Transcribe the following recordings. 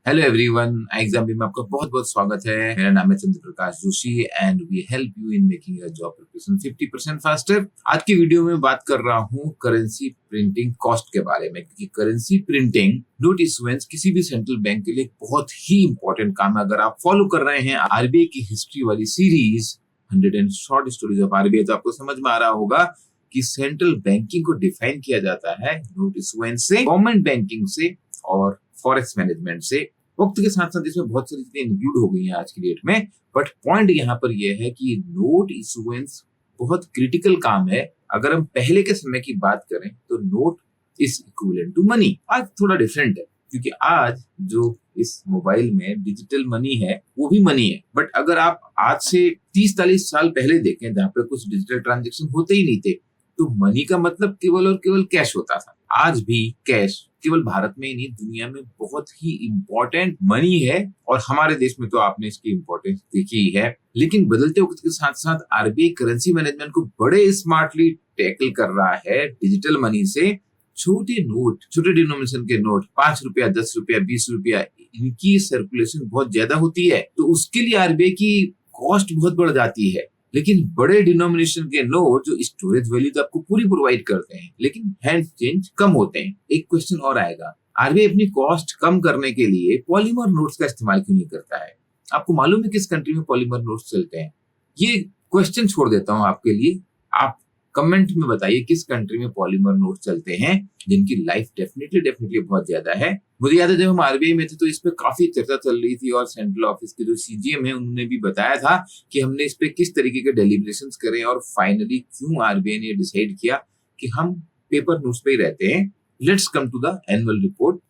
Hello everyone, exam में आपका बहुत बहुत स्वागत है। मेरा नाम है Chandra Prakash Joshi and we help you in making your job preparation 50% faster. आज की वीडियो में बात कर रहा हूँ करेंसी प्रिंटिंग कॉस्ट के बारे में, क्योंकि करेंसी प्रिंटिंग नोट इशुएंस किसी भी सेंट्रल बैंक के लिए बहुत ही इंपॉर्टेंट काम है। अगर आप फॉलो कर रहे हैं आरबीआई की हिस्ट्री वाली series 100 and short stories of RBI, तो आपको समझ में आ रहा होगा कि सेंट्रल बैंकिंग को डिफाइन किया जाता है नोट इशुएंस से, गवर्नमेंट बैंकिंग से और फॉरेक्स मैनेजमेंट से। वक्त के साथ साथ इसमें बहुत सारी चीजें इंक्लूड हो गई हैं आज की डेट में, बट पॉइंट यहाँ पर यह है कि नोट इशुएंस बहुत क्रिटिकल काम है। अगर हम पहले के समय की बात करें तो note is equivalent to money. आज थोड़ा डिफरेंट है, क्योंकि आज जो इस मोबाइल में डिजिटल मनी है वो भी मनी है, बट अगर आप आज से 30-40 साल पहले देखें जहाँ पे कुछ डिजिटल ट्रांजेक्शन होते ही नहीं थे, तो मनी का मतलब केवल और केवल कैश होता था। आज भी कैश केवल भारत में ही नहीं, दुनिया में बहुत ही इंपॉर्टेंट मनी है, और हमारे देश में तो आपने इसकी इंपॉर्टेंस देखी ही है। लेकिन बदलते वक्त के साथ साथ आरबीआई करेंसी मैनेजमेंट को बड़े स्मार्टली टैकल कर रहा है। डिजिटल मनी से छोटे नोट, छोटे डिनोमिनेशन के नोट, 5 रुपया, 10 रुपया, 20 रुपया, इनकी सर्कुलेशन बहुत ज्यादा होती है, तो उसके लिए आरबीआई की कॉस्ट बहुत बढ़ जाती है। लेकिन बड़े डिनोमिनेशन के नोट जो स्टोरेज वैल्यू तो आपको पूरी प्रोवाइड करते हैं, लेकिन हैंड चेंज कम होते हैं। एक क्वेश्चन और आएगा, आरबीआई अपनी कॉस्ट कम करने के लिए पॉलीमर नोट्स का इस्तेमाल क्यों नहीं करता है? आपको मालूम है किस कंट्री में पॉलीमर नोट्स चलते हैं? ये क्वेश्चन छोड़ देता हूं आपके लिए, आप कमेंट में बताइए किस कंट्री में पॉलीमर नोट चलते हैं जिनकी लाइफ डेफिनेटली बहुत ज्यादा है। मुझे याद है जब हम आरबीआई में थे तो इस पे काफी चर्चा चल रही थी, और सेंट्रल ऑफिस के जो सीजीएम है उन्होंने भी बताया था कि हमने इस पे किस तरीके के डेलिब्रेशंस करें, और फाइनली क्यों आरबीआई ने डिसाइड किया कि हम पेपर नोट्स पे ही रहते हैं। Let's come to the annual report.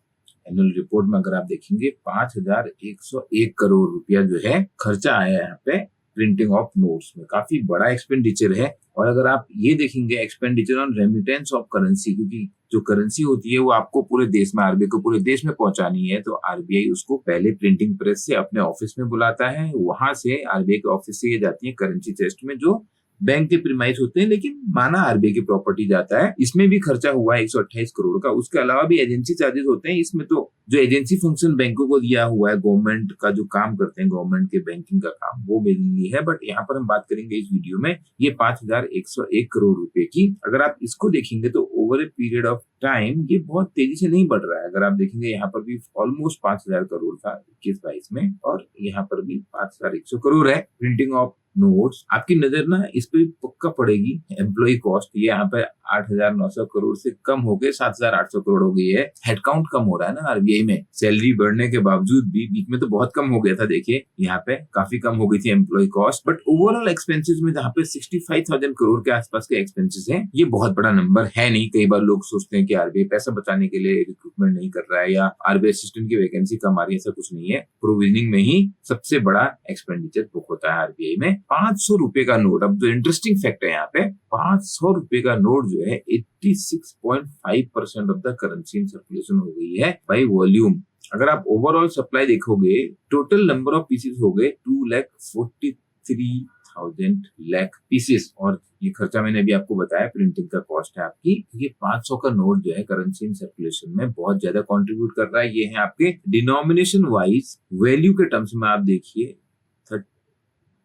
Annual report में अगर आप देखेंगे 5,101 करोड़ रुपया जो है खर्चा आया है यहाँ पे प्रिंटिंग ऑफ नोट्स में। काफी बड़ा एक्सपेंडिचर है। और अगर आप ये देखेंगे expenditure on remittance of currency, क्योंकि जो करेंसी होती है वो आपको पूरे देश में, आरबीआई को पूरे देश में पहुंचानी है, तो आरबीआई उसको पहले प्रिंटिंग प्रेस से अपने ऑफिस में बुलाता है, वहां से आरबीआई के ऑफिस से ये जाती है करेंसी चेस्ट में जो बैंक के प्रीमाइस होते हैं, लेकिन माना आरबीआई की प्रॉपर्टी जाता है। इसमें भी खर्चा हुआ है 128 करोड़ का। उसके अलावा भी एजेंसी चार्जेस होते हैं इसमें, तो जो एजेंसी फंक्शन बैंकों को दिया हुआ है, गवर्नमेंट का जो काम करते हैं, गवर्नमेंट के बैंकिंग का काम, वो मेनली है। बट यहाँ पर हम बात करेंगे इस वीडियो में ये 5,101 करोड़ रुपए की। अगर आप इसको देखेंगे तो over a period of time ये बहुत तेजी से नहीं बढ़ रहा है। अगर आप देखेंगे यहाँ पर भी ऑलमोस्ट 5,000 करोड़ था 21-22 में, और यहाँ पर भी 5,100 करोड़ है प्रिंटिंग ऑफ नोट्स। आपकी नजर ना इस पे पक्का पड़ेगी एम्प्लॉय कॉस्ट, ये यहाँ पे 8,900 करोड़ से कम हो गए 7,800 करोड़ हो गई है। हेडकाउंट कम हो रहा है ना आरबीआई में, सैलरी बढ़ने के बावजूद भी बीच में तो बहुत कम हो गया था, देखिए यहाँ पे काफी कम हो गई थी employ cost. But overall expenses में जहाँ पे 65,000 करोड़ के आसपास के एक्सपेंसेस हैं, ये बहुत बड़ा नंबर है नहीं। कई बार लोग सोचते हैं कि आरबीआई पैसा बचाने के लिए रिक्रूटमेंट नहीं कर रहा है, या आरबीआई असिस्टेंट की वैकेंसी कम आ रही है, ऐसा कुछ नहीं है। प्रोविजनिंग में ही सबसे बड़ा एक्सपेंडिचर बुक होता है आरबीआई में। 500 रुपए का नोट, अब जो इंटरेस्टिंग फैक्ट है यहाँ पे, 500 रुपए का नोट जो है 86.5% of the currency in circulation हो गई है बाय वॉल्यूम। अगर आप ओवरऑल सप्लाई देखोगे, टोटल नंबर ऑफ पीसेस हो गए 2,43,000 लाख पीसेस। और ये खर्चा मैंने अभी आपको बताया प्रिंटिंग का कॉस्ट है आपकी। ये 500 का नोट जो है करेंसी इन सर्कुलेशन में बहुत ज्यादा कंट्रीब्यूट कर रहा है। ये है आपके डिनोमिनेशन वाइज, वैल्यू के टर्म्स में आप देखिए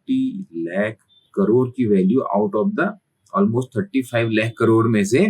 30 लाख करोड़ की value out of the almost 35 lakh crore में से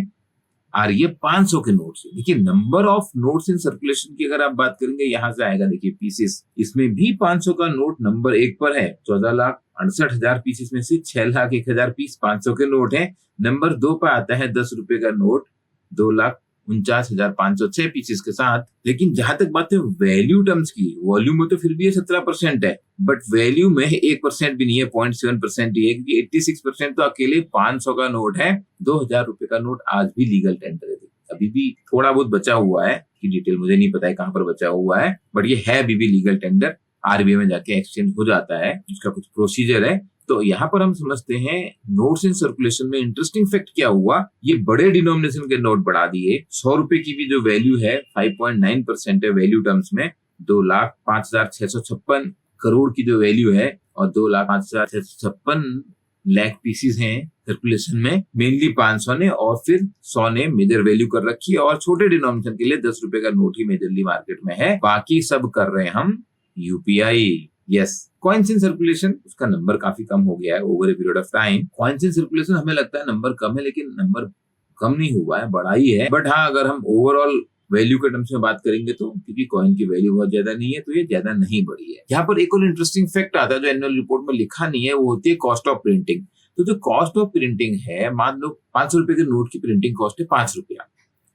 आ रही है 500 के नोट से। देखिए number of notes in circulation की अगर आप बात करेंगे, यहां से आएगा देखिए पीसेस, इसमें भी 500 का नोट नंबर 1 पर है। 14,68,000 पीसेस में से 6,01,000 पीस 500 के नोट है। नंबर 2 पर आता है 10 रुपए का नोट 2,49,506 पीसेस के साथ। लेकिन जहां तक बात है वैल्यू टर्म्स की, वॉल्यूम में तो फिर भी ये 17% है, बट वैल्यू में 1% भी नहीं है, 0.7% ही है, क्योंकि 86% तो अकेले 500 का नोट है। 2,000 रुपए का नोट आज भी लीगल टेंडर है। अभी भी थोड़ा बहुत बचा हुआ है, की डिटेल मुझे नहीं पता है कहां पर बचा हुआ है, बट ये है अभी भी लीगल टेंडर। आरबीआई में जाके एक्सचेंज हो जाता है, उसका कुछ प्रोसीजर है। तो यहाँ पर हम समझते हैं नोट्स इन सर्कुलेशन में इंटरेस्टिंग फैक्ट क्या हुआ, ये बड़े डिनोमिनेशन के नोट बढ़ा दिए। 100 रुपए की भी जो वैल्यू है 5.9% है वैल्यू टर्म्स में। 2,05,656 करोड़ की जो वैल्यू है, और 2,05,656 लाख पीसीज हैं सर्कुलेशन में, मेनली 500 ने और फिर 100 ने मेजर वैल्यू कर रखी है, और छोटे डिनोमिनेशन के लिए 10 रुपए का नोट ही मेजरली मार्केट में है, बाकी सब कर रहे हैं हम UPI. Yes, coins in circulation, उसका नंबर काफी कम हो गया है over a period of time. Coins in circulation हमें लगता है नंबर कम है, लेकिन नंबर कम नहीं हुआ है, बढ़ा ही है। बट हाँ, अगर हम ओवरऑल वैल्यू के टर्म्स में बात करेंगे तो क्योंकि कॉइन की वैल्यू बहुत ज्यादा नहीं है तो ये ज्यादा नहीं बढ़ी है। यहाँ पर एक और इंटरेस्टिंग फैक्ट आता है जो एनुअल रिपोर्ट में लिखा नहीं है, वो होती है कॉस्ट ऑफ प्रिंटिंग। तो जो कॉस्ट ऑफ प्रिंटिंग है, मान लो 500 रुपए के नोट की प्रिंटिंग कॉस्ट है 5 रुपया,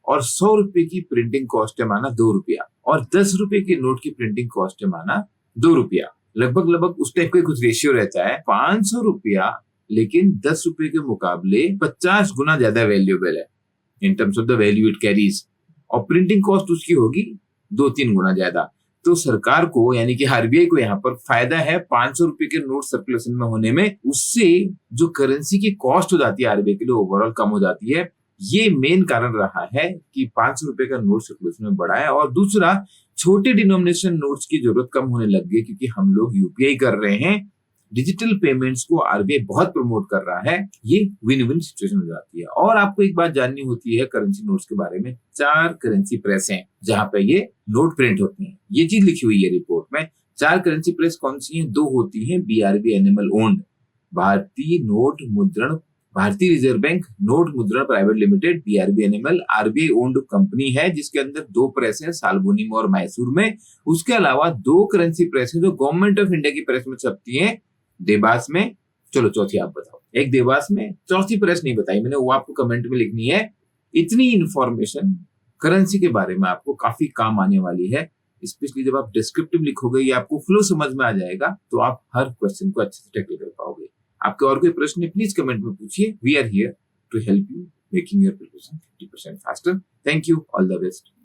और 100 रुपए की प्रिंटिंग कॉस्ट है माना 2 रुपया, और 10 रुपए के नोट की प्रिंटिंग कॉस्ट है माना 2 रुपया। लगभग उस टाइप का कुछ रेशियो रहता है। 500 रुपया लेकिन 10 रुपए के मुकाबले 50 गुना ज्यादा वैल्यूएबल है in terms of the value it carries, और प्रिंटिंग कॉस्ट उसकी होगी 2-3 गुना ज्यादा। तो सरकार को यानी कि आरबीआई को यहाँ पर फायदा है 500 रुपए के नोट सर्कुलेशन में होने में, उससे जो करेंसी की कॉस्ट हो जाती है आरबीआई के लिए ओवरऑल कम हो जाती है। ये मेन कारण रहा है कि 500 रुपए का नोट सर्कुलेशन में बढ़ा है। और दूसरा, छोटे डिनोमिनेशन नोट्स की जरूरत कम होने लग गई क्योंकि हम लोग यूपीआई कर रहे हैं। डिजिटल पेमेंट्स को आरबीआई बहुत प्रमोट कर रहा है, ये विन विन सिचुएशन हो जाती है। और आपको एक बात जाननी होती है करेंसी नोट्स के बारे में, 4 करेंसी प्रेस हैं जहां पे ये नोट प्रिंट होते हैं, ये चीज लिखी हुई है रिपोर्ट में। 4 करेंसी प्रेस कौन सी हैं? 2 होती हैं बीआरबी एनिमल ओन्ड, भारतीय रिजर्व बैंक नोट मुद्रण private limited, BRB animal RBI owned company है जिसके अंदर 2 प्रेस हैं, सालबोनी में और मैसूर में। उसके अलावा 2 करेंसी प्रेस है जो गवर्नमेंट ऑफ इंडिया की प्रेस में छपती है, देवास में। चलो चौथी आप बताओ। एक देवास में, चौथी प्रेस नहीं बताई मैंने, वो आपको कमेंट में लिखनी है। इतनी इंफॉर्मेशन करेंसी के बारे में आपको काफी काम आने वाली है, स्पेशली जब आप डिस्क्रिप्टिव लिखोगे, ये आपको फ्लो समझ में आ जाएगा तो आप हर क्वेश्चन को अच्छे से टैकल कर पाओगे। आपके और कोई प्रश्न है प्लीज कमेंट में पूछिए, we are here to help you making your preparation 50% faster. Thank you, all the best.